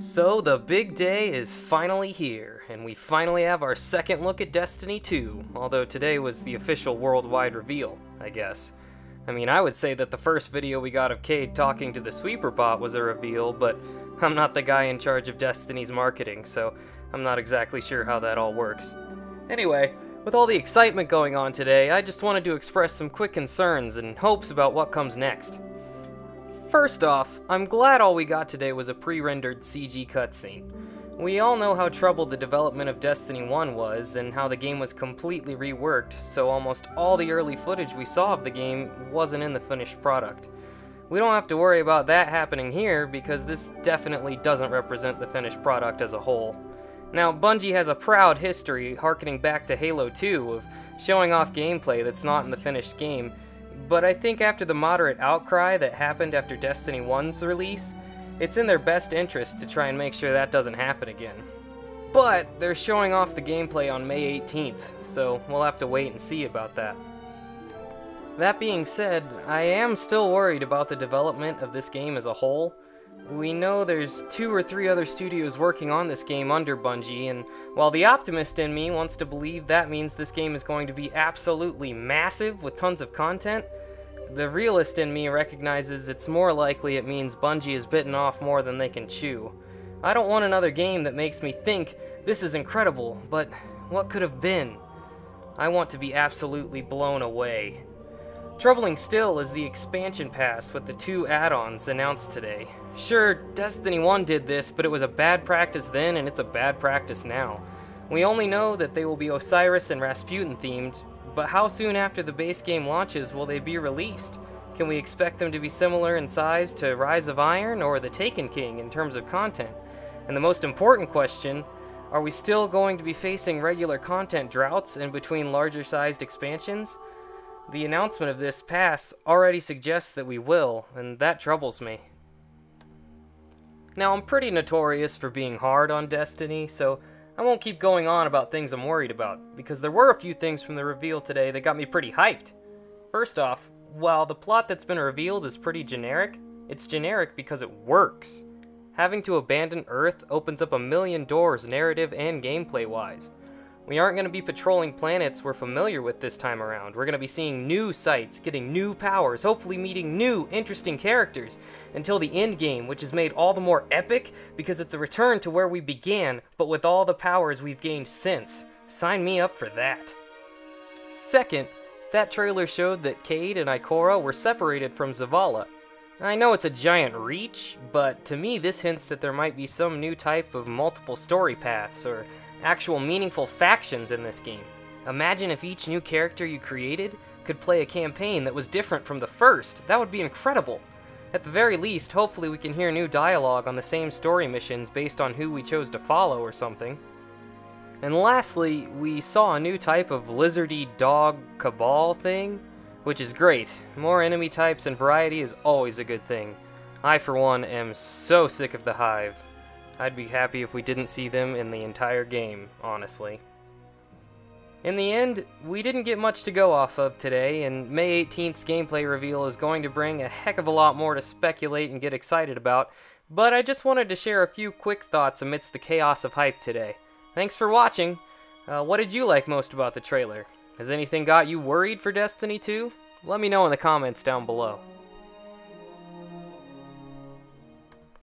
So the big day is finally here, and we finally have our second look at Destiny 2, although today was the official worldwide reveal, I guess. I mean, I would say that the first video we got of Cade talking to the sweeper bot was a reveal, but I'm not the guy in charge of Destiny's marketing, so I'm not exactly sure how that all works. Anyway, with all the excitement going on today, I just wanted to express some quick concerns and hopes about what comes next. First off, I'm glad all we got today was a pre-rendered CG cutscene. We all know how troubled the development of Destiny 1 was, and how the game was completely reworked, so almost all the early footage we saw of the game wasn't in the finished product. We don't have to worry about that happening here, because this definitely doesn't represent the finished product as a whole. Now, Bungie has a proud history harkening back to Halo 2 of showing off gameplay that's not in the finished game, but I think after the moderate outcry that happened after Destiny 1's release, it's in their best interest to try and make sure that doesn't happen again. But they're showing off the gameplay on May 18th, so we'll have to wait and see about that. That being said, I am still worried about the development of this game as a whole. We know there's 2 or 3 other studios working on this game under Bungie, and while the optimist in me wants to believe that means this game is going to be absolutely massive with tons of content, the realist in me recognizes it's more likely it means Bungie has bitten off more than they can chew. I don't want another game that makes me think, this is incredible, but what could have been? I want to be absolutely blown away. Troubling still is the expansion pass with the 2 add-ons announced today. Sure, Destiny 1 did this, but it was a bad practice then and it's a bad practice now. We only know that they will be Osiris and Rasputin themed, but how soon after the base game launches will they be released? Can we expect them to be similar in size to Rise of Iron or the Taken King in terms of content? And the most important question, are we still going to be facing regular content droughts in between larger sized expansions? The announcement of this pass already suggests that we will, and that troubles me. Now, I'm pretty notorious for being hard on Destiny, so I won't keep going on about things I'm worried about, because there were a few things from the reveal today that got me pretty hyped. First off, while the plot that's been revealed is pretty generic, it's generic because it works. Having to abandon Earth opens up a million doors narrative and gameplay-wise. We aren't going to be patrolling planets we're familiar with this time around. We're going to be seeing new sites, getting new powers, hopefully meeting new, interesting characters, until the end game, which is made all the more epic because it's a return to where we began, but with all the powers we've gained since. Sign me up for that. Second, that trailer showed that Cade and Ikora were separated from Zavala. I know it's a giant reach, but to me this hints that there might be some new type of multiple story paths, or actual meaningful factions in this game. Imagine if each new character you created could play a campaign that was different from the first. That would be incredible. At the very least, hopefully we can hear new dialogue on the same story missions based on who we chose to follow or something. And lastly, we saw a new type of lizardy dog cabal thing, which is great. More enemy types and variety is always a good thing. I, for one, am so sick of the Hive. I'd be happy if we didn't see them in the entire game, honestly. In the end, we didn't get much to go off of today, and May 18th's gameplay reveal is going to bring a heck of a lot more to speculate and get excited about, but I just wanted to share a few quick thoughts amidst the chaos of hype today. Thanks for watching! What did you like most about the trailer? Has anything got you worried for Destiny 2? Let me know in the comments down below.